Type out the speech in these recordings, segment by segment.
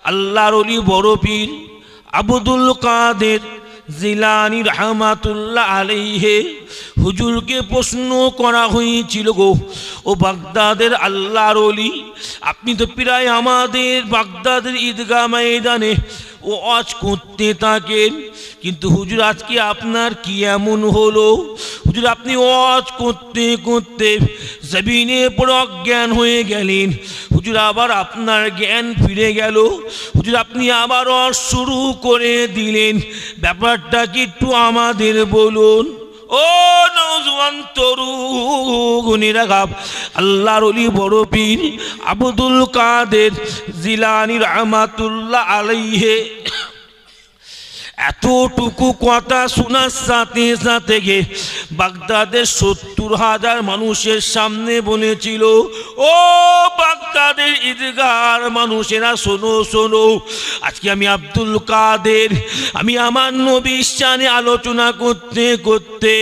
আল্লাহর ওলি বড় পীর আব্দুল কাদের জিলানী রহমাতুল্লাহ আলাইহি হুজুরকে প্রশ্ন করা হয়েছিল, গো ও বাগদাদের আল্লাহর ওলি, আপনি তো প্রায় আমাদের বাগদাদের ঈদগাহ ময়দানে ওয়াজ করতে থাকেন, কিন্তু হুজুর আজকে আপনার কি এমন হলো? হুজুর আপনি ওয়াজ করতে করতে জমিনে পড়ে অজ্ঞান হয়ে গেলেন, হুজুর আবার আপনার জ্ঞান ফিরে গেল, হুজুর আপনি আবার ওয়াজ শুরু করে দিলেন, ব্যাপারটা কি একটু আমাদের বলুন। ও নওজওয়ান তরুণেরা, আল্লাহর ওলি বড় পীর আব্দুল কাদের জিলানী রহমাতুল্লাহ আলাইহি এতটুকু কথা শোনার সাথে সাথে বাগদাদের ৭০,০০০ মানুষের সামনে বলেছিল, ও বাগদাদের ঈদগাহর মানুষেরা শোনো শোনো, আজকে আমি আব্দুল কাদের, আমি আমার নবীর শানে আলোচনা করতে করতে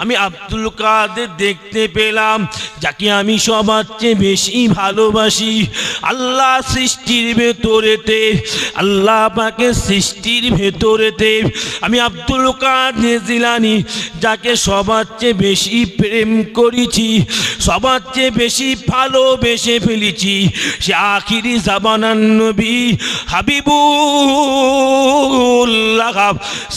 আমি আব্দুল কাদের দেখতে পেলাম, যাকে আমি সবার চেয়ে বেশি ভালোবাসি। আল্লাহ সৃষ্টির ভেতরেতে, আল্লাহ পাকের সৃষ্টির ভেতরে আমি আব্দুল কাদের জিলানী যাকে সবার চেয়ে বেশি প্রেম করেছি, সবার চেয়ে বেশি ভালোবেসে ফেলেছি, সে আখিরি জামানার নবী হাবিবুল্লাহ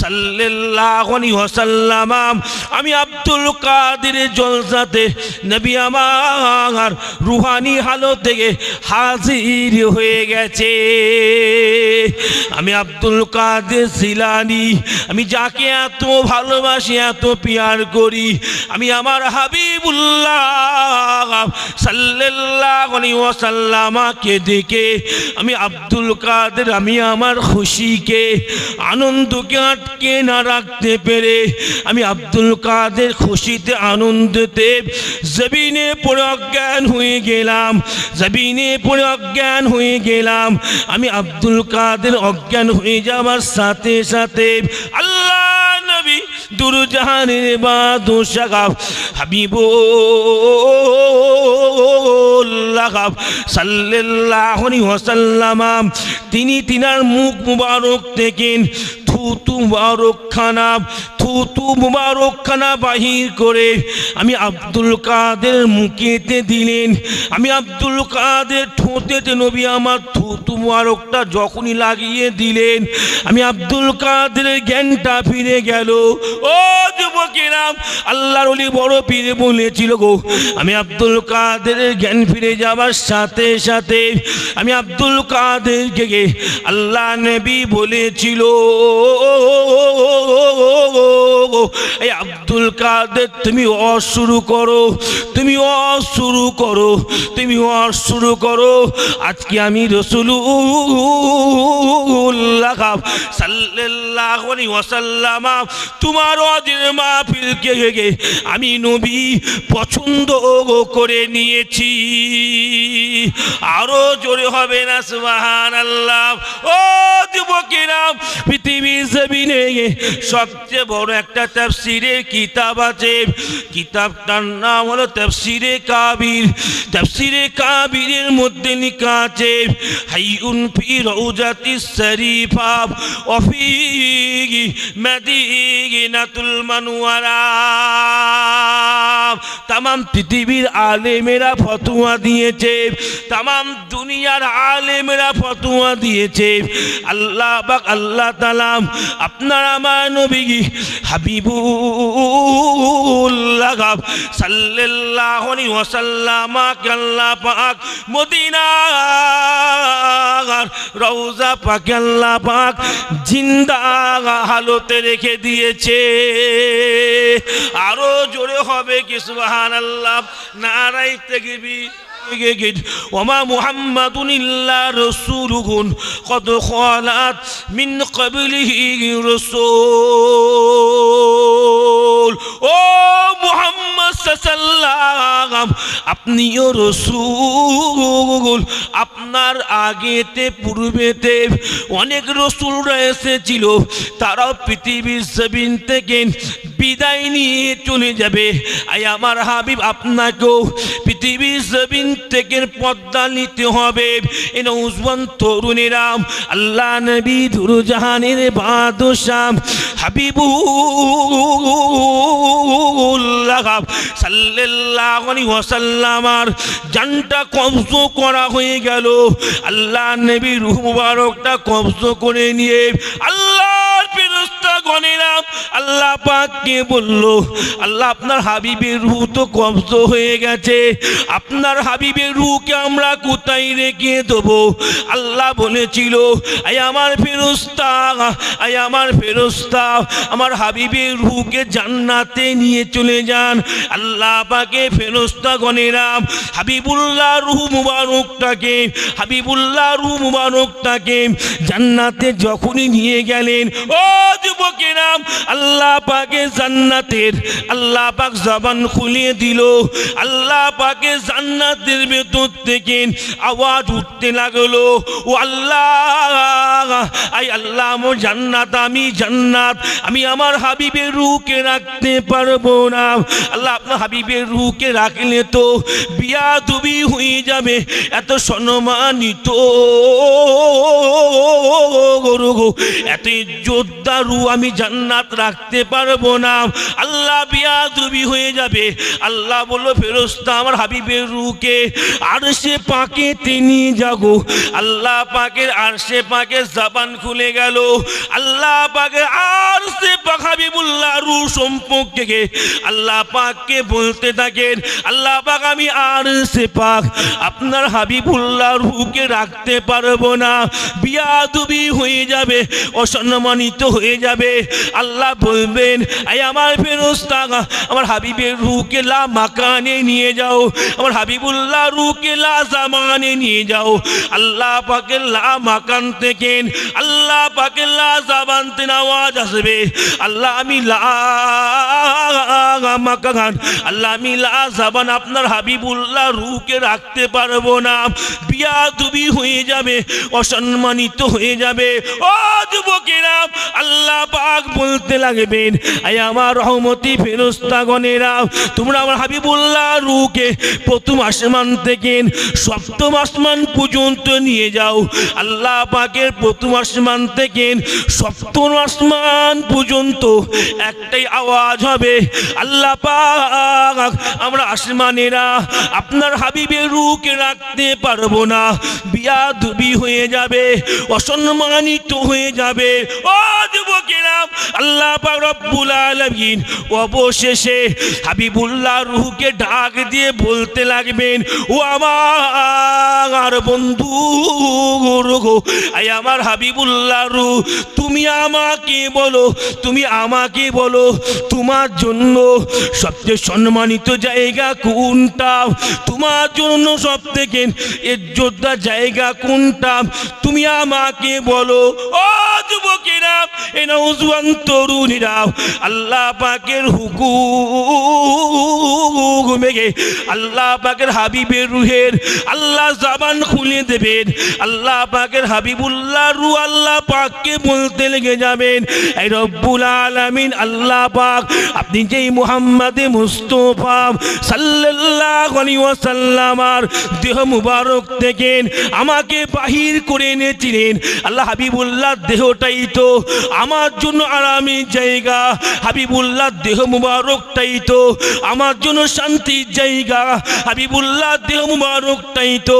সাল্লাল্লাহু আলাইহি ওয়াসাল্লাম। আমি আব্দুল কাদের জলসাতে নবী আমার রুহানি হালত থেকে হাজির হয়ে গেছে। আমি আব্দুল কাদের জিলানী, আমি যাকে এত ভালোবাসি, এত পিয়ার করি, আমি আমার হাবিবুল্লাহ সাল্লাল্লাহু আলাইহি ওয়াসাল্লামকে দেখে আমি আব্দুল কাদের, আমি আমার খুশিকে, আনন্দকে আটকে না রাখতে পেরে আমি আব্দুল কাদের খুশিতে, আনন্দতে জমিনে পড়ে অজ্ঞান হয়ে গেলাম, জমিনে পড়ে অজ্ঞান হয়ে গেলাম। আমি আব্দুল কাদের অজ্ঞান হয়ে যাওয়ার সাথে সাথে আল্লাহ নবী দুরজাহানের বাদশাহ হাবিবুল্লাহ সাল্লাল্লাহু আলাইহি ওয়াসাল্লাম, তিনি তিনার মুখ মুবারক থেকে থুতু মুবারকখানা বাহির করে আমি আব্দুল কাদের মুখেতে দিলেন। আমি আব্দুল কাদের ঠোঁটেতে নবী আমার থুতু মুবারকটা যখনই লাগিয়ে দিলেন, আমি আব্দুল কাদের জ্ঞানটা ফিরে গেল। ও যুবকেরা, আল্লাহর ওলি বড় পীর বলেছিল, গো আমি আব্দুল কাদের জ্ঞান ফিরে যাওয়ার সাথে সাথে আমি আব্দুল কাদেরকে আল্লাহ নবী বলেছিল, এই আব্দুল কাদের তুমি ওয়াজ শুরু করো, তুমি ওয়াজ শুরু করো, তুমি ওয়াজ শুরু করো। আজকে আমি রাসূলুল্লাহ সাল্লাল্লাহু আলাইহি ওয়াসাল্লাম তোমার ওয়াজের মাহফিলকে আমি নবী পছন্দ করে নিয়েছি। আরো জোরে হবে না সুবহানাল্লাহ। ও যুবকেরা, পৃথিবীর জমিনে সবচেয়ে বড় একটা তাফসীরের কিতাব আছে, কিতাবটার নাম হলো তাফসীরে কাবির। তাফসীরে কাবিরের মধ্যে লেখা আছে, হাইউন ফি রাউজাতিস শরীফা ওয়া ফি মদিনাতুল মুনাওয়ারা। तमाम পৃথিবীর আলেমেরা ফতোয়া দিয়েছে, तमाम দুনিয়ার আলেমেরা ফতোয়া দিয়েছে, আল্লাহ পাক আল্লাহ তাআলা আপনার আমার নবী হাবিবুল্লাহ সাল্লাল্লাহু আলাইহি ওয়াসাল্লাম আল্লাহ পাক মদিনার রওজা পাকে আল্লাহ পাক জিন্দা হালতে রেখে দিয়েছে। আরো জোরে হবে কি সুবহানাল্লাহ, নারায়ে তাকবীর। ওমা মুহাম্মাদুন ইল্লা রাসূলুন কদ খালাত মিন ক্বাবলিহি রাসূল। ও মুহাম্মদ সাল্লাল্লাহু, আপনিও রাসূল, আপনার আগেতে পূর্বেতে অনেক রাসূলরা এসেছিল, তারাও পৃথিবীর জমিন থেকে বিদায় নিয়ে চলে যাবে। আই আমার হাবিব আপনাকেও পৃথিবীর জমিন থেকে পর্দা নিতে হবে। এ নওজওয়ান তরুণেরা, আল্লাহ নবী দুরজাহানের বাদশাহ হাবিবুল্লাহ সাল্লাল্লাহু আলাইহি ওয়াসাল্লামার জানটা কবজ করা হয়ে গেল। আল্লাহ নবীর রূহ মুবারকটা কবজ করে নিয়ে আল্লাহর ফেরেশতাগণেরা আল্লাহ পাককে বলল, আল্লাহ আপনার হাবিবের রূহ তো কবজ হয়ে গেছে, আপনার হাবিবের রূহকে আমরা কোথায় রেখে দেবো? আল্লাহ বলেছিল, আয় আমার ফেরেশতা, আয় আমার ফেরেশতা, আমার হাবিবের রূহকে জান্নাতে নিয়ে চলে যান। আল্লাহ পাকে ফেরেশতাগণেরা হাবিবুল্লাহ রূহ মুবারকটাকে, হাবিবুল্লাহ রূহ মুবারকটাকে জান্নাতে যখনই নিয়ে গেলেন, ও যুবকেরা, আল্লাহ পাকে জান্নাতের, আল্লাহ পাক জবান খুলে দিল। আল্লাহ পাকে জান্নাতের ভেতর থেকে আওয়াজ উঠতে লাগলো, ও আল্লাহ, আই আল্লাহ, আমার জান্নাত, আমি জান্নাত, আমি আমার হাবিবের রূহকে রাখতে পারবো না। আল্লাহ আপনার হাবিবের রূহকে রাখলে তো বিয়াদবি হয়ে যাবে, এত সম্মানিত এত যোদ্ধা রূহ আমি জান্নাত রাখতে পারবো না, আল্লাহ বিয়াদবি হয়ে যাবে। আল্লাহ বলল, ফেরেশতা, আমার হাবিবের রূহকে আরশে পাকে তিনি যাগো। আল্লাহ পাকের আরশে পাকে জবান খুলে গেল। আল্লাহ পাকের আরশে পাক হাবিবুল্লাহ রূহ সম্পর্কে আল্লাহ পাককে বলতে থাকেন, আল্লাহ পাক, আমি আরশে পাক আপনার হাবিবুল্লাহ রূহকে রাখতে পারবো না, বিয়াদবি হয়ে যাবে, অসম্মানিত হয়ে যাবে। আল্লাহ বলবেন, আই আমার ফেরেশতা, আমার হাবিবের রূহকে লা মাকানে নিয়ে যাও, আমার হাবিবুল্লাহ রূহকে লা জামানে নিয়ে যাও। আল্লাহ পাকের লা মাকান থেকে আল্লাহ পাকের লা জাবানতে আওয়াজ আসবে, আল্লাহ আমি লা মাকান, আল্লাহ আমি লা জাবান আপনার হাবিবুল্লাহ রূহকে রাখতে পারবো না, বিয়াদবি হয়ে যাবে, অসম্মানিত হয়ে যাবে। ও যুবকেরা, আল্লাহ পাক বলতে লাগবেন, আয় আমার রহমতি ফেরেশতাগণেরা, তোমরা আমার হাবিবুল্লাহ রূহকে প্রথম আসমান থেকে সপ্তম আসমান পর্যন্ত নিয়ে যাও। আল্লাহ পাকের প্রথম আসমান থেকে সপ্তম আসমান পর্যন্ত একটাই আওয়াজ হবে, আল্লাহ পাক, আমরা আসমানেরা আপনার হাবিবের রূহকে রাখতে পারবো না, বিয়াদবি হয়ে যাবে, অসম্মানিত হয়ে যাবে। ও যুবকেরা, আল্লাহ পাক রব্বুল আলামিন অবশেষে হাবিবুল্লাহ রূহকে ডাক দিয়ে বলতে লাগবেন, ও আমার বন্ধু, আয় আমার হাবিবুল্লাহ রূহ, তুমি আমাকে বলো, তুমি আমাকে বলো, তোমার জন্য সবচেয়ে সম্মানিত জায়গা কোনটা, তোমার জন্য সব থেকে ইজ্জতদার জায়গা কোনটা, তুমি আমাকে বলো। ও যুবকেরা, এ নওজওয়ান তরুণীরা, আল্লাহ পাকের হুকুমে আল্লাহ পাকের হাবিবের রূহের আল্লাহ জবান খুলে দেবেন। আল্লাহ পাকের হাবিবুল্লাহ রূহ আল্লাহ পাককে বলতে লেগে যাবেন, এই রব্বুল আলামিন, আল্লাহ পাক, আপনি যেই মুহাম্মদে মুস্তাফা সাল্লাল্লাহু আলাইহি ওয়াসাল্লামার দেহ মুবারক থেকে আমাকে বাহির করে এনেছিলেন, আল্লাহ হাবিবুল্লাহ দেহটাই তো আমার জন্য আরামের জায়গা, হাবিবুল্লাহ দেহ মুবারকটাই তো আমার জন্য শান্তির জায়গা, হাবিবুল্লাহ দেহ মুবারকটাই তো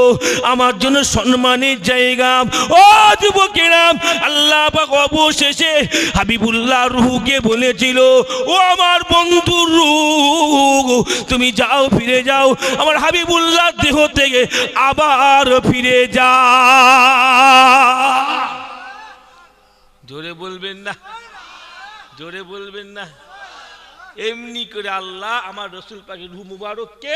আমার জন্য সম্মানের জায়গা। ও যুবকেরা, আল্লাহ পাক অবশেষে হাবিবুল্লাহ রূহকে বলেছিল, ও আমার বন্ধুর রূহ, তুমি যাও, ফিরে যাও, আমার হাবিবুল্লাহ দেহ থেকে আবার ফিরে যা। জোরে বলবেন না, জোরে বলবেন না। এমনি করে আল্লাহ আমার রসুল পাকের রূহ মুবারককে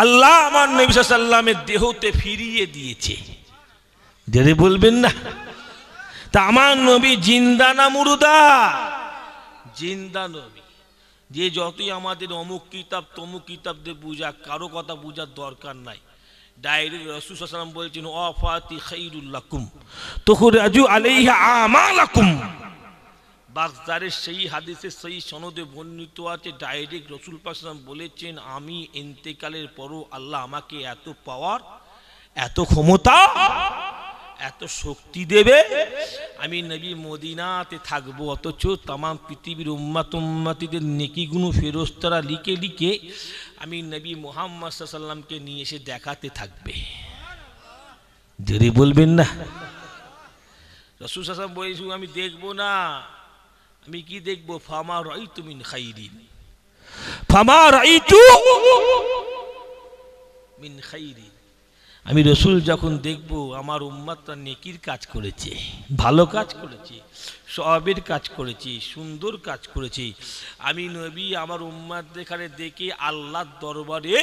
আল্লাহ আমার নবী সাল্লাল্লাহু আলাইহি ওয়াসাল্লামের দেহতে ফিরিয়ে দিয়েছে। জোরে বলবেন না। তা আমার নবী জিন্দা না মুর্দা? জিন্দা নবী। যে যতই আমাদের অমুক কিতাব তমুক কিতাব দিয়ে বুঝা, কারো কথা বুঝার দরকার নাই। ডাইরেক্ট রাসূল সাল্লাল্লাহু আলাইহি ওয়াসাল্লাম বলেছেন, ওয়াফাতি খায়রুল লাকুম তুখরাজু আলাইহা আমালাকুম। বাগদারের সেই হাদিসে সেই সনদে বর্ণিত আছে, ডাইরেক্ট রসুল পাক সাল্লাল্লাহু আলাইহি ওয়াসাল্লাম বলেছেন, আমি ইন্তেকালের পরও আল্লাহ আমাকে এত পাওয়ার, এত ক্ষমতা, এত শক্তি দেবে, আমি নবী মদিনাতে থাকবো, অথচ তাম পৃথিবীর উম্মতিদের নেকিগুলো ফেরেশতারা লিখে লিখে আমি নবী মুহাম্মদ সাল্লাল্লাহু আলাইহি ওয়াসাল্লামকে নিয়ে এসে দেখাতে থাকবে। জোরে বলবেন না। রাসূল সাল্লাল্লাহু আলাইহি ওয়াসাল্লাম বলেছেন, আমি দেখবো না, আমি কি দেখবো? ফামা রাইতু মিন খাইরিন, ফামা রাইতু মিন খাইরিন। আমি রসুল যখন দেখব আমার উম্মতটা নেকির কাজ করেছে, ভালো কাজ করেছে, সওয়াবের কাজ করেছে, সুন্দর কাজ করেছে, আমি নবী আমার উম্মতদের দেখে আল্লাহর দরবারে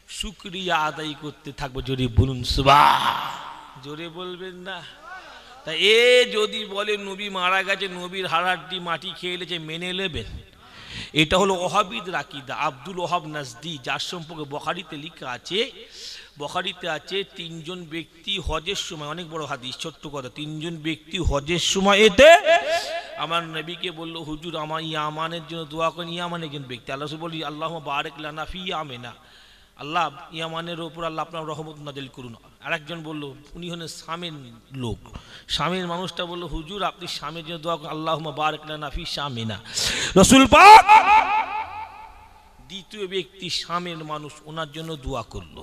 শুকরিয়া আদায় করতে থাকবো। জোরে বলুন সুবহান, জোরে বলবেন না। তাই এ যদি বলে নবী মারা গেছে, নবীর হাড়াড্ডি মাটি খেয়ে এলেছে, মেনে নেবেন? এটা হলো ওহাবিদের আকীদা। আব্দুল ওহাব নাজদি, যার সম্পর্কে বুখারীতে লেখা আছে, বুখারীতে আছে তিনজন ব্যক্তি হজের সময়, অনেক বড় হাদিস, ছোট্ট কথা, তিনজন ব্যক্তি হজের সময় এতে আমার নবীকে বলল, হুজুর আমার ইয়ামানের জন্য দোয়া করেন। ইয়ামান একজন ব্যক্তি, আল্লাহ বলি আল্লাহুম্মা বারিক লানা ফি ইয়ামিনা, আল্লাহ ইয়ামানের ওপর আল্লাহ আপনার রহমত নাজিল করুন। আরেকজন বলল, উনি হলেন শামের লোক, শামের মানুষটা বলল, হুজুর আপনি শামের জন্য দোয়া করেন, আল্লাহুম্মা বারিক লানা ফি শামিনা। রাসূল পাক দ্বিতীয় ব্যক্তি শামের মানুষ, ওনার জন্য দোয়া করলো।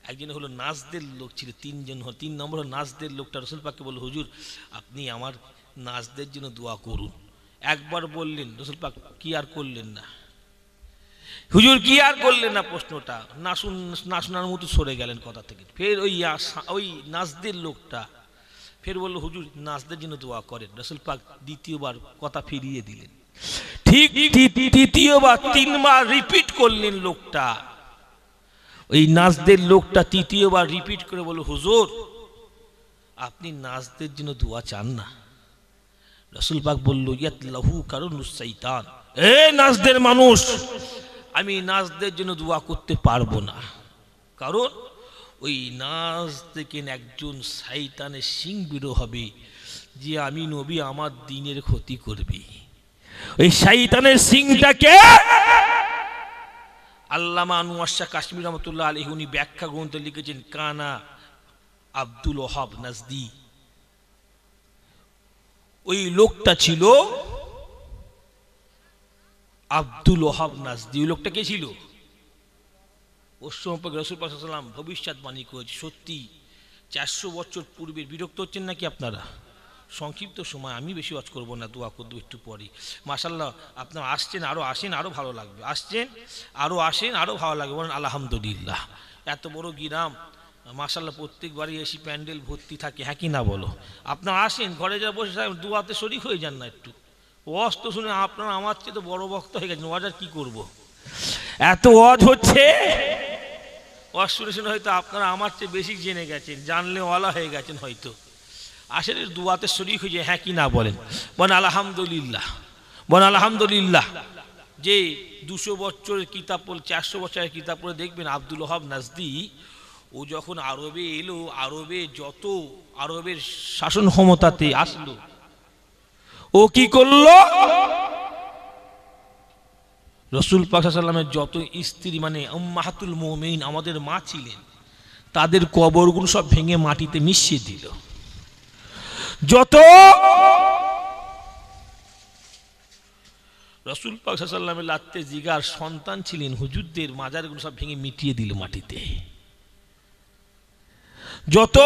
একজন হলো নাজদের লোক ছিল, তিনজন হলো, 3 নম্বর নাজদের লোকটা রাসূল পাককে বলল, হুজুর আপনি আমার নাজদের জন্য দোয়া করুন। একবার বললেন, রাসূল পাক কি আর করলেন না, হুজুর কি আর করলেন না, প্রশ্নটা না শোনার মতো সরে গেলেন কথা থেকে। ফের ওই নাজদের লোকটা ফের বলল, হুজুর নাজদের জন্য দোয়া করেন। রাসূল পাক দ্বিতীয়বার কথা ফিরিয়ে দিলেন। ঠিক তৃতীয়বার 3 বার রিপিট করলেন লোকটা। ওই নাজদের লোকটা তৃতীয়বার রিপিট করে বলল, হুজুর আপনি নাজদের জন্য দোয়া চান না? রাসূল পাক বলল, ইয়াতলাহু কারুনুস শাইতান, এ নাজদের মানুষ, আমি নাজদের জন্য দোয়া করতে পারবো না, কারণ ওই নাজ থেকে একজন শয়তানের সিং বের হবে, যে আমি নবী আমার দ্বীনের ক্ষতি করবে। ওই শয়তানের সিংটাকে আল্লামা আনোয়ার শাহ কাশ্মীর রহমাতুল্লাহ আলাইহি উনি ব্যাখ্যা গ্রন্থে লিখেছেন, কানা আব্দুল ওহাব নাজদি। ওই লোকটা ছিল আব্দুল ওহাব নাজদি। ওই লোকটা কে ছিল? ওর সম্পর্কে রাসূল পাক সাল্লাল্লাহু আলাইহি ওয়াসাল্লাম ভবিষ্যৎবাণী করেছে। সত্যি 400 বছর পূর্বে। বিরক্ত হচ্ছেন নাকি আপনারা? সংক্ষিপ্ত সময়, আমি বেশি ওয়াজ করবো না, দোয়া করবো একটু পরে। মাশাআল্লাহ আপনারা আসছেন, আরও আসেন, আরও ভালো লাগবে। আসছেন, আরও আসেন, আরও ভালো লাগবে। বলেন আলহামদুলিল্লাহ। এত বড় গ্রাম, মাশাআল্লাহ প্রত্যেকবারই এসি প্যান্ডেল ভর্তি থাকে, হ্যাঁ কি না বলো? আপনারা আসেন, ঘরে যা বসে দোয়াতে শরীক হয়ে যান না একটু। ওয়াজ তো শুনে আপনারা আমার চেয়ে তো বড় বক্তা হয়ে গেছেন, ওয়াজ আর কি করবো, এত ওয়াজ হচ্ছে। ওয়াজ শুনে শুনে হয়তো আপনারা আমার চেয়ে বেশি জেনে গেছেন, জানলে ওয়ালা হয়ে গেছেন হয়তো। আসলে দুয়াতে শরীক হয়ে যায়, হ্যাঁ কি না বলেন? বলেন আলহামদুলিল্লাহ, বলেন আলহামদুলিল্লাহ। যে 200 বছরের কিতাব পড়ে, 400 বছরের কিতাব পড়ে দেখবেন আব্দুল ওহাব নাজদি ও যখন আরবে এলো, আরবে যত আরবের শাসন ক্ষমতাতে আসলো, ও কি করলো? রাসূল পাক সাল্লাল্লাহু আলাইহি ওয়াসাল্লামের যত স্ত্রী, মানে উম্মাহাতুল মুমিনিন, আমাদের মা ছিলেন, তাদের কবরগুলো সব ভেঙে মাটিতে মিশিয়ে দিল। যত রাসূল পাক সাল্লাল্লাহু আলাইহি ওয়াসাল্লামের লাত্তে জিগার সন্তান ছিলেন, হুজুরদের মাজারগুলো সব ভেঙে মিটিয়ে দিল মাটিতে। যত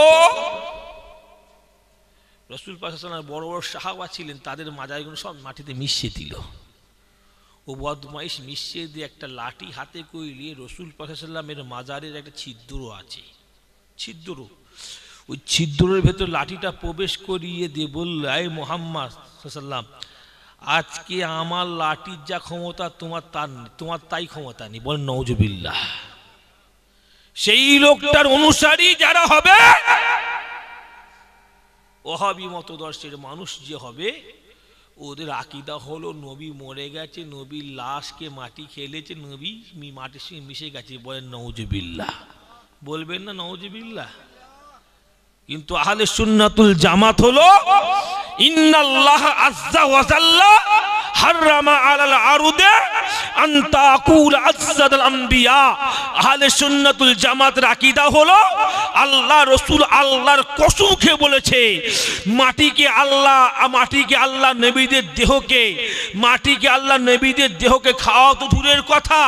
রাসূল পাক সাল্লাল্লাহু আলাইহি ওয়াসাল্লামের বড় বড় সাহাবা ছিলেন, তাদের মাজারগুলো সব মাটিতে মিশিয়ে দিল। ও বদমাইশ মিশিয়ে দিয়ে একটা লাঠি হাতে কইলে রাসূল পাক সাল্লাল্লাহু আলাইহি ওয়াসাল্লামের মাজারের একটা ছিদ্র আছে, ছিদ্র, ওই ছিদ্রের ভেতর লাঠিটা প্রবেশ করিয়ে দিয়ে বলল, এই মুহাম্মদ সাল্লাল্লাহু আলাইহি ওয়াসাল্লাম, আজকে আমার লাঠির যা ক্ষমতা তোমার তাই ক্ষমতা নেই। বল নাউজুবিল্লাহ। সেই লোকটার অনুসারী যারা হবে, ওহাবী মতদর্শের মানুষ যে হবে, ওদের আকীদা হলো নবী মরে গেছে, নবীর লাশকে মাটি খেলেছে, নবী মাটির সঙ্গে মিশে গেছে। বলেন নাউজুবিল্লাহ, বলবেন না নাউজুবিল্লাহ? কিন্তু আহলে সুন্নাতুল জামাত হলো ইন্নাল্লাহ আযজা ওয়া জাল্লা হারামা আলাল আরদে আন তাকুল আজসাদুল আম্বিয়া। আহলে সুন্নাতুল জামাতের আকীদা হলো আল্লাহ রাসূল আল্লাহর কসম খেয়ে বলেছে, মাটিকে আল্লাহ নবীদের দেহকে খাওয়া তো দূরের কথা,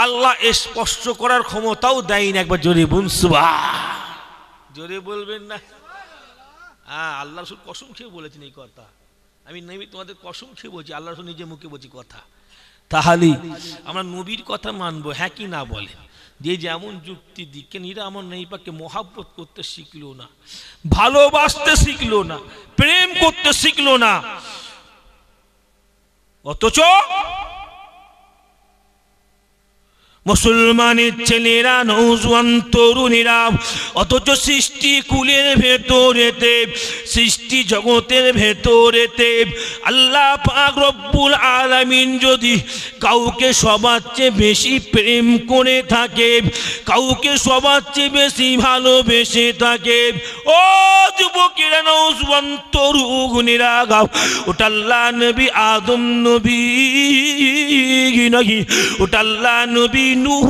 আল্লাহ স্পর্শ করার ক্ষমতাও দেয়নি। একবার জোরে বলুন সুবহান। জোরে বলবেন না? হ্যাঁ, আল্লাহ রাসূল কসম খেয়ে বলেছেন এই কথা। আমি নবী তোমাদের কসম খেয়ে বলছি, আল্লাহ রাসূল নিজে মুখে বলছি কথা। তাহলে আমরা নবীর কথা মানবো, হ্যাঁ কি না বলে? যে যেমন যুক্তি দিক, কেন এরা আমার নবী পাককে মহব্বত করতে শিখলো না, ভালোবাসতে শিখলো না, প্রেম করতে শিখলো না, অথচ মুসলমানের ছেলেরা, নওজোয়ান তরুণীরা, অথচ সৃষ্টি কুলের ভেতরেতে, সৃষ্টি জগতের ভেতরেতে আল্লাহ পাক রব্বুল আলামিন যদি কাউকে সবার চেয়ে বেশি প্রেম করে থাকে, কাউকে সবার চেয়ে বেশি ভালোবেসে থাকে, ও যুবকেরা, নওজোয়ান তরুণীরা, ওটা আল্লাহ নবী আদম নবী নাকি? ওটা আল্লাহ নবী নূহ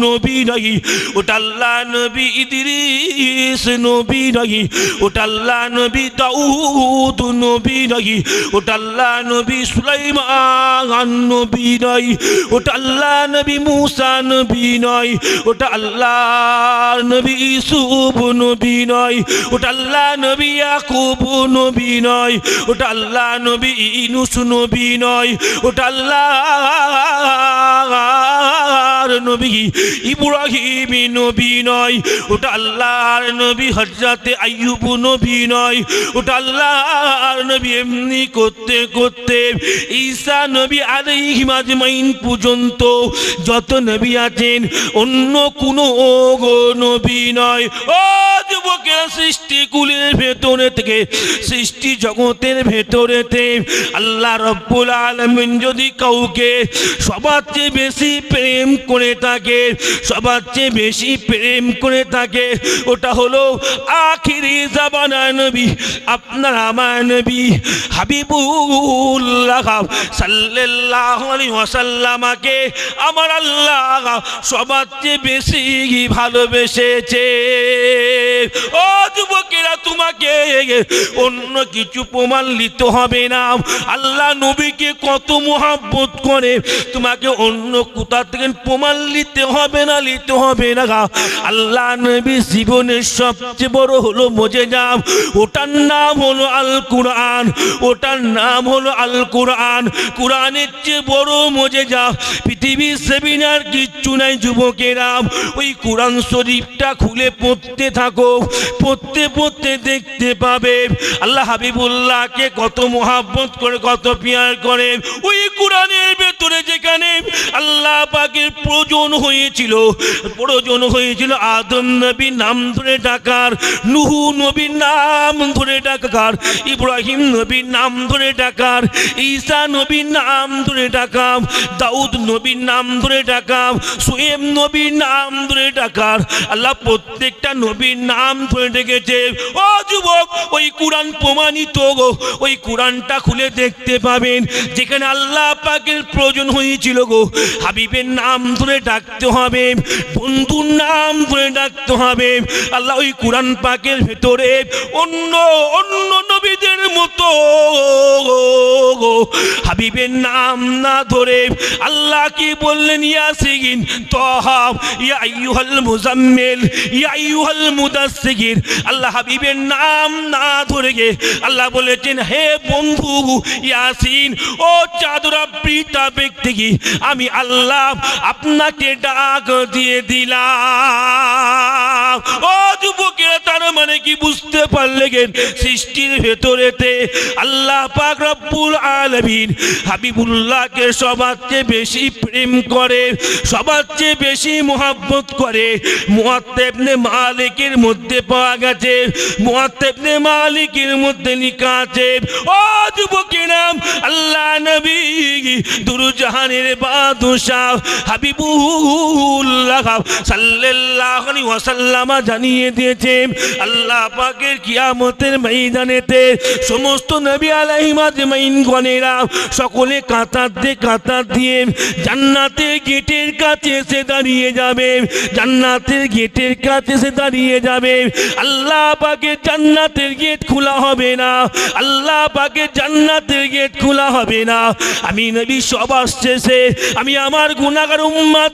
নবী নাকি? ওটা আল্লাহ নবী ইদ্রিস নবী নাকি? ওটা আল্লাহ নবী দাউদ নবী নাকি? ওটা আল্লাহ নবী সুলাইমান নবী নাই? ওটা আল্লাহ নবী মুসা নবী নাই? ওটা আল্লাহ নবী ইউসুফ নবী নাই? ওটা আল্লাহ নবী ইয়াকুব নবী নাই? ওটা আল্লাহ নবী ইউনূস নবী নাই? ওটা আল্লাহ নবী ইব্রাহিম নবী নয়? ওটা আল্লাহর নবী হযরত আইয়ুব নবী নয়? ওটা আল্লাহর নবী এমনি করতে করতে ঈসা নবী আলাইহিম আজমাইন পর্যন্ত যত নবী আছেন অন্য কোনো নবী নয়। ও যুবকেরা, সৃষ্টি কুলের ভেতরে থেকে, সৃষ্টি জগতের ভেতরেতে আল্লাহ রব্বুল আলামিন যদি কাউকে সবার চেয়ে বেশি প্রেম করে থাকে, সবার চেয়ে বেশি প্রেম করে থাকে, ওটা হলো আখিরি জামানার নবী, আপনার আমার নবী হাবিবুল্লাহ সাল্লাল্লাহু আলাইহি ওয়াসাল্লামকে আমার আল্লাহ সবার চেয়ে বেশি ভালোবেসেছে। ও যুবকেরা, তোমাকে অন্য কিছু প্রমাণ নিতে হবে না আল্লাহ নবীকে কত মহব্বত করে, তোমাকে অন্য কোথা থেকে প্রমাণ নিতে হবে না, নিতে হবে না। আল্লাহ নবী জীবনের সবচেয়ে বড় হলো মুজিজা, ওটার নাম হলো আল কুরআন, ওটার নাম হলো আল কুরআন। কুরআনের চেয়ে বড় মুজিজা পৃথিবীর সেমিনার কিচ্ছু নাই। যুবকেরা, ওই কুরআন শরীফটা খুলে পড়তে থাকো, পড়তে পড়তে দেখতে পাবে আল্লাহ হাবিবুল্লাহকে কত মহব্বত করে, কত পিয়ার করে। ওই কুরআনের ভেতরে যেখানে আল্লাহ পাকের প্রয়োজন হয়েছিল আদম নবীর নাম ধরে ডাকার, নূহ নবীর নাম ধরে ডাকার, ইব্রাহিম নবীর নাম ধরে ডাকার, ঈসা নবীর নাম ধরে ডাকার, দাউদ নবীর নাম ধরে ডাকার, সুয়েব নবীর নাম ধরে ডাকার, আল্লাহ প্রত্যেকটা নবীর নাম ধরে ডেকেছে। ও যুবক, ওই কুরআন প্রমাণিত গো, ওই কুরআনটা খুলে দেখতে পাবেন যেখানে আল্লাহ পাকের প্রয়োজন হয়েছিল গো, হাবিবের নাম ধরে ডাকতে হবে, বন্ধুর নাম ধরে ডাকতে হবে। আল্লাহ ওই কুরআন পাকের ভেতরে অন্য নবীদের মতো হাবিবের নাম না ধরে আল্লাহ কি বললেন? ইয়াসিন, তাহা, ইয়া আইয়ুহাল মুজাম্মিল, ইয়া আইয়ুহাল মুদাসসির। আল্লাহ হাবিবের নাম না ধরে গে আল্লাহ বলেছেন, হে বন্ধু ইয়াসিন, ও চাদরাবৃতা ব্যক্তি, আমি আল্লাহ আপনাকে ডাক দিয়ে দিলাম। ও যুবকেরা, তার মানে কি বুঝতে পারলেন? সৃষ্টির ভেতরেতে আল্লাহ পাক রব্বুল আলামিন হাবিবুল্লাহকে সবার চেয়ে বেশি প্রেম করে, সবার চেয়ে বেশি মহব্বত করে। মুয়াত্তা ইবনে মালিকের মধ্যে পাওয়া গেছে, মুয়াত্তা ইবনে মালিকের মধ্যে লেখা আছে, ও যুবকেরা, আল্লাহ নবী দুরুজাহানের বাদশা হাবিবুল্লাহ সাল্লাল্লাহু আলাইহি ওয়াসাল্লাম জানিয়ে দিয়েছে, আল্লাহ আল্লাহ পাকের কিয়ামতের ময়দানেতে সমস্ত নবী আলাইহিম আজমাইন গণেরা সকলে কাতার দিয়ে জান্নাতের গেটের কাছে এসে দাঁড়িয়ে যাবে। জান্নাতের গেটের কাছে এসে দাঁড়িয়ে যাবে। আল্লাহ পাকের জান্নাতের গেট খোলা হবে না। আল্লাহ পাকের জান্নাতের গেট খোলা হবে না। আমি নবী সবার শেষে আমি আমার গুনাহগার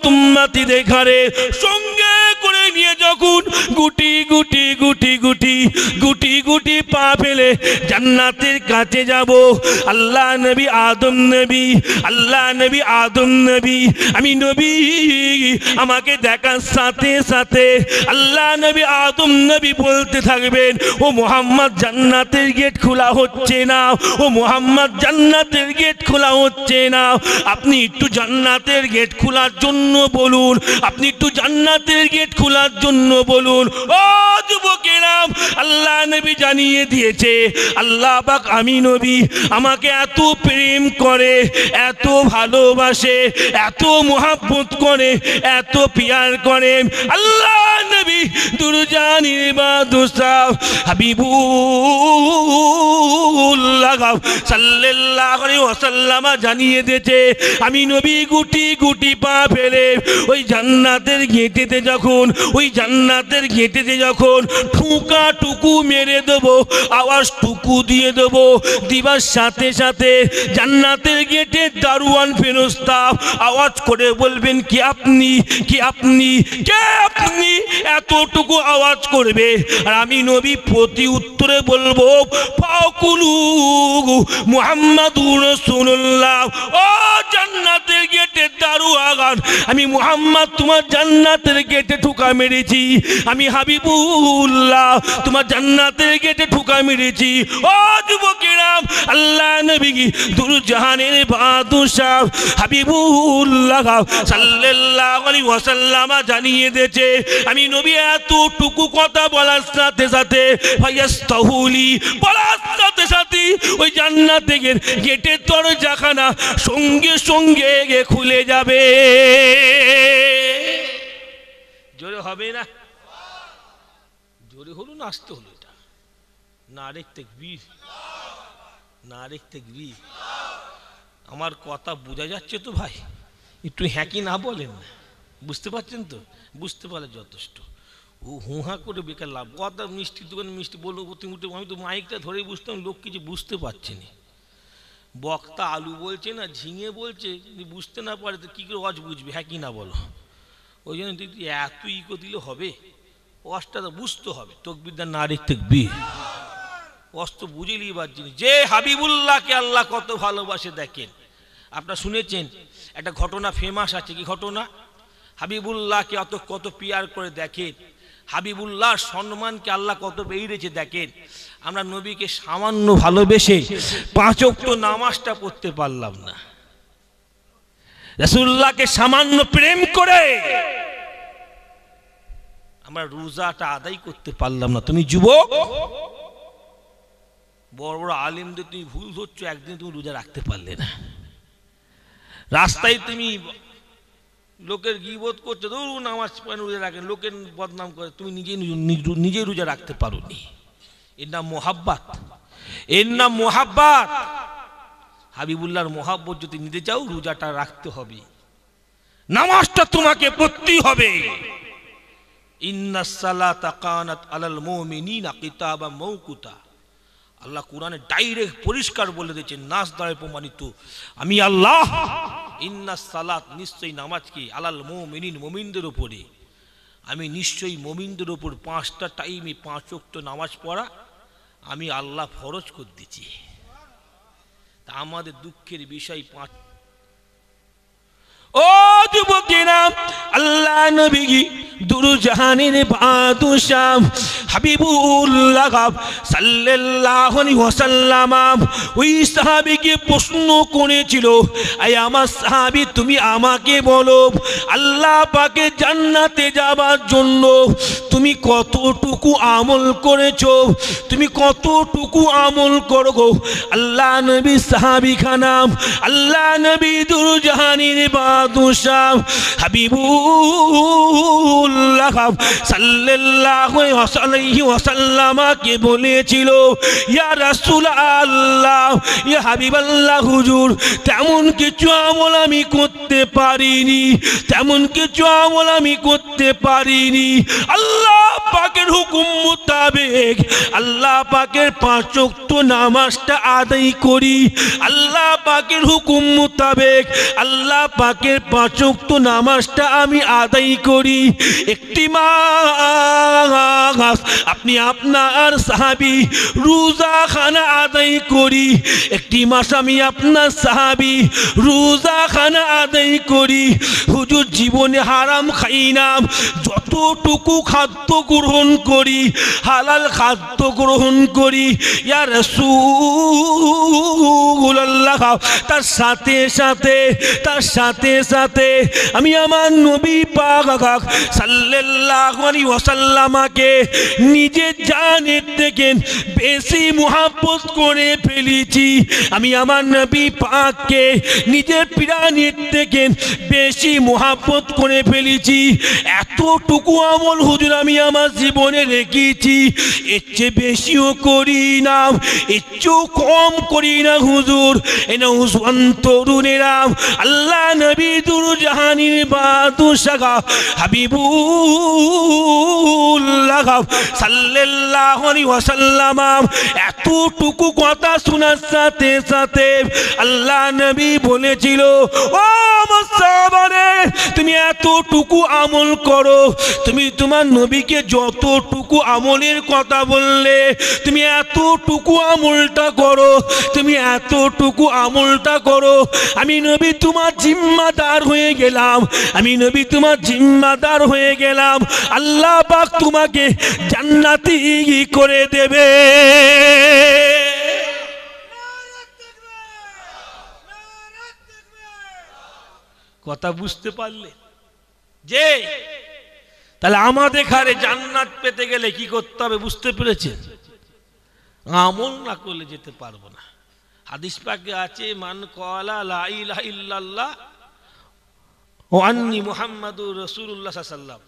উম্মতিদের ঘরে সঙ্গে করে নিয়ে যখন গুটি গুটি গুটি গুটি গুটি গুটি পা ফেলে জান্নাতের কাছে যাব, আল্লাহ নবী আদম নবী, আল্লাহ নবী আদম নবী, আমি নবী আমাকে দেখার সাথে সাথে আল্লাহ নবী আদম নবী বলতে থাকবেন, ও মুহাম্মদ জান্নাতের গেট খোলা হচ্ছে না, ও মুহাম্মদ জান্নাতের গেট খোলা হচ্ছে না। আপনি একটু জান্নাতের গেট খোলার জন্য বলুন, আপনি একটু জান্নাতের গেট খোলার জন্য বলুন। ও যুবকেরা, আল্লাহ নবী জানিয়ে দিয়েছে আল্লাহ পাক আমি নবী আমাকে এত প্রেম করে, এত ভালোবাসে, এত মুহাব্বত করে, এত পিয়ার করে। আল্লাহ নবী দুরজানির বাদশাহ হাবিবুল্লাহ সাল্লাল্লাহু আলাইহি ওয়াসাল্লাম জানিয়ে দিয়েছে আমি নবী গুটি গুটি পা ফেলে ওই জান্নাতের গেটেতে যখন ওই জান্নাতের গেটেতে যখন ঠুকা টুকু মেরে দেবো, আওয়াজ টুকু দিয়ে দেবো, দিবার সাথে সাথে জান্নাতের গেটে দারোয়ান ফেরেশতা আওয়াজ করে বলবেন, কি আপনি, কি আপনি, কে আপনি, এতটুকু আওয়াজ করবে। আর আমি নবী প্রতি উত্তরে বলবো, ফাকুলু মুহাম্মাদুর রাসূলুল্লাহ। ও জান্নাতের গেটে দারোয়ান, আমি মুহাম্মদ তোমার জান্নাতের গেটে ঠুকা মেরেছি, আমি হাবিবুল্লাহ তোমার জান্নাতের গেটে ঠুকা মেরেছি। ও যুবকেরা, আল্লাহ নবী দুরজাহানের বাদশাহ হাবিবুল্লাহ সাল্লাল্লাহু আলাইহি ওয়াসাল্লাম জানিয়ে দিয়েছে আমি নবী এতটুকু কথা বলার সাথে সাথে ফায়াস্তাহুলি বলার সাথে সাথে ওই জান্নাতের গেটের দরজাখানা সঙ্গে সঙ্গে খুলে যাবে। জোরে হবে না? জোরে হলো না আসতে হলো? এটা নারে তাকবীর, নারে তাকবীর। আমার কথা বোঝা যাচ্ছে তো ভাই? একটু হ্যাঁকি না বলেন, বুঝতে পারছেন তো? বুঝতে পারলে যথেষ্ট। ও হুহা করে বেকার লাভ। কথা মিষ্টির দোকানে মিষ্টি বলবো তুমি উঠে, আমি তো মাইকটা ধরেই বুঝতাম, লোক কিছু বুঝতে পারছে না। বক্তা আলু বলছে না ঝিঙে বলছে, বুঝতে না পারে তো কী করে ওয়াজ বুঝবে? হ্যাঁ কি না বলো? ওই জন্য তুই এত ইকো দিলে হবে? ওয়াজটা তো বুঝতে হবে। তকবীরদার নারী তাকবীর। ওয়াজ তো বুঝে নিবার জিনিস। যে হাবিবুল্লাহকে আল্লাহ কত ভালোবাসে দেখেন। আপনারা শুনেছেন একটা ঘটনা ফেমাস আছে, কি ঘটনা? হাবিবুল্লাহকে কত পিয়ার করে দেখেন, হাবিবুল্লাহর সম্মানকে আল্লাহ কত বেড়েছে দেখেন। আমরা নবীকে সামান্য ভালোবেসে 5 ওয়াক্ত নামাজটা পড়তে পারলাম না, রাসূলুল্লাহকে সামান্য প্রেম করে আমরা রোজাটা আদায় করতে পারলাম না। তুমি যুবক, বড় বড় আলেমদের তুমি ভুল ধরছো, একদিন তুমি রোজা রাখতে পারলে না। রাস্তায় তুমি লোকের গীবত করছো, ধরুন নামাজ পড়েন রোজা রাখেন, লোকের বদনাম করে, তুমি নিজে রোজা রাখতে পারোনি। এর নাম মোহাব্বত, এর নাম মোহাব্বত। হাবিবুল্লাহর মোহাব্বত যদি নিতে চাও রোজাটা রাখতে হবে, নামাজটা তোমাকে পড়তেই হবে। ইন্নাস সালাতা কানাত আলাল মুমিনিনা কিতাবাম মাওকুতা। আল্লাহ কোরআনে ডাইরেক্ট পরিষ্কার বলে দিয়েছে, নাস দ্বারা প্রমাণিত আমি আল্লাহ। ইন্নাস সালাত, নিশ্চয়ই নামাজ কি, আলাল মুমিনিন, মুমিনদের উপরে, আমি নিশ্চয়ই মুমিনদের উপর 5টা টাইমে 5 ওয়াক্ত নামাজ পড়া আমি আল্লাহ ফরজ করে দিয়েছি। তা আমাদের দুঃখের বিষয় 5। ও যুবকেরা, আল্লাহ নবী দুরজাহানের বাদশাহ হাবিবুল্লাহ সাল্লাল্লাহু আলাইহি ওয়াসাল্লাম ওই সাহাবীকে প্রশ্ন করেছিল, আয় আমার সাহাবী তুমি আমাকে বলো, আল্লাহ পাকের জান্নাতে যাবার জন্য তুমি কতটুকু আমল করেছো, তুমি কতটুকু আমল করো? আল্লাহ নবী সাহাবী খানা, আল্লাহ নবী দুরজাহানের বাদশাহ হাবিবুল্লাহ সাল্লাল্লাহু আলাইহি ওয়াসাল্লামকে বলেছিল, ইয়া রাসূলুল্লাহ, ইয়া হাবিবাল্লাহ হুজুর, তেমন কিছু আমল আমি করতে পারিনি, তেমন কিছু আমল আমি করতে পারিনি। আল্লাহ পাকের হুকুম মোতাবেক আল্লাহ পাকের 5 ওয়াক্ত নামাজটা আদায় করি। আল্লাহ পাকের হুকুম মোতাবেক আল্লাহ পাকের 5 ওয়াক্ত নামাজটা আমি আদায় করি। একটি মাস আপনি আপনার সাহাবী রোজাখানা আদায় করি, একটি মাস আমি আপনার সাহাবী রোজাখানা আদায় করি। হুজুর জীবনে হারাম খাই না, যতটুকু খাদ্য গ্রহণ করি হালাল খাদ্য গ্রহণ করি। ইয়া রাসূলুল্লাহ, তার সাথে সাথে আমি আমার নবী পাক সাল্লাল্লাহু আলাইহি ওয়াসাল্লামকে নিজের জানের থেকে বেশি মুহাব্বত করে ফেলেছি। আমি আমার নবী পাককে নিজের প্রাণের থেকে বেশি মুহাব্বত করে ফেলেছি। এতটুকু আমল হুজুর আমি আমার জীবনে রেখেছি, এর চেয়ে বেশিও করি না, এর চেয়েও কম করি না হুজুর। এনা তরুণেরা, আল্লাহ নবী দুরজাহানের বাদশাহ হাবিবুল্লাহ সাল্লাল্লাহু আলাইহি ওয়াসাল্লাম এতটুকু কথা শোনার সাথে সাথে আল্লাহ নবী বলেছিল, ও মুসলমানে, তুমি এতটুকু আমল করো। তুমি তোমার নবীকে যতটুকু আমলের কথা বললে, তুমি এতটুকু আমলটা করো, তুমি এতটুকু আমলটা করো। আমি নবী তোমার জিম্মাদার হয়ে গেলাম, আমি নবী তোমার জিম্মাদার হয়ে গেলাম। আল্লাহ পাক তোমাকে জান্নাতি করে দেবে। কথা বুঝতে পারলে? যে তাহলে আমাদের ঘরে জান্নাত পেতে গেলে কি করতে হবে বুঝতে পেরেছেন? আমল না করলে যেতে পারবো না। হাদিস পাকে আছে, মান ক্বালা লা ইলাহা ইল্লাল্লাহ ওয়া আন্নী মুহাম্মাদুর রাসূলুল্লাহ সাল্লাল্লাহু আলাইহি ওয়াসাল্লাম।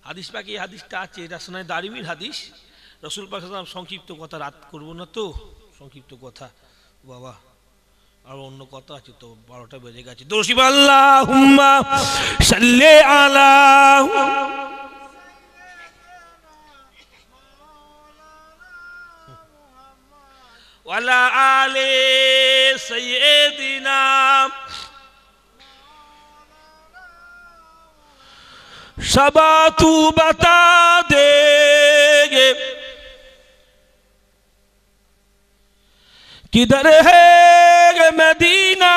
হাদিস পাকে এই হাদিসটা আছে, এটা সুনানে দারিমির হাদিস। রাসূল পাক সাল্লাল্লাহু আলাইহি ওয়াসাল্লাম সংক্ষিপ্ত কথা রাত করব না তো, সংক্ষিপ্ত কথা বাবা, আর অন্য কথা আছে তো, 12টা বেজে গেছে। দোষী আল্লাহুম্মা সাল্লি আলা ওয়ালা আলে সাইয়্যিদিনা সবাতু বাতা দে किधर है मदीना,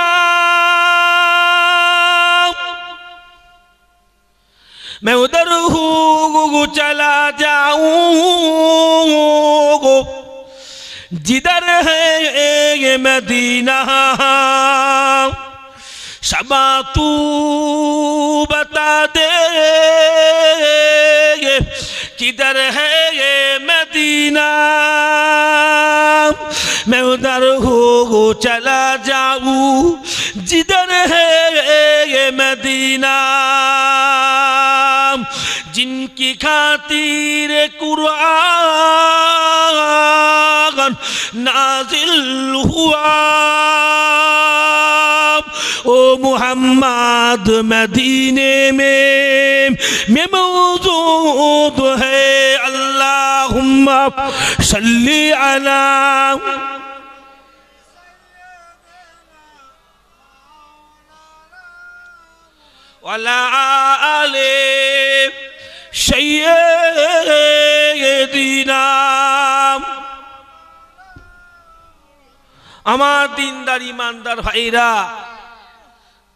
मैं उधर हूँ चला जाऊँ, जिधर है मदीना शबा तू बता दे, किधर है मदीना, मैं उधर हो चला जाऊं, जिधर है ये मदीना। जिनकी खातिर कुरान नाजिल हुआ, ओ मुहम्मद मदीने में मौजूद है। अल्लाहुम्मा सल्ली अला वाला आले सय्यिदिना। আমার দিনদার ইমানদার ভাইরা,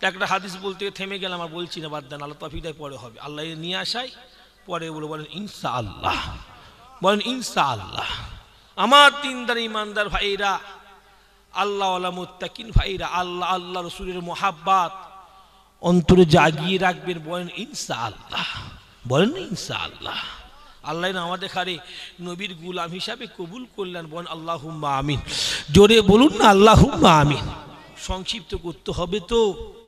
একটা হাদিস বলতে থেমে গেলাম, আর বলছি না, বাদ দেন, আল্লাহ তৌফিকটাই পরে হবে। আল্লাহ নিয়ে আসাই পরে বলেন ইনশাআল্লাহ, বলেন ইনশাআল্লাহ। আমার দিনদার ইমানদার ভাইরা, আল্লাহ ওয়ালা মুত্তাকিন ভাইরা, আল্লাহ আল্লাহ রাসূলের মুহাব্বত অন্তরে জাগিয়ে রাখবেন, বলেন ইনশাআল্লাহ, বলেন ইনশাআল্লাহ। আল্লাহ আমাদের খারে নবীর গোলাম হিসাবে কবুল করলেন, বলেন আল্লাহুম্মা আমিন। জোরে বলুন না আল্লাহুম্মা আমিন। সংক্ষিপ্ত করতে হবে তো।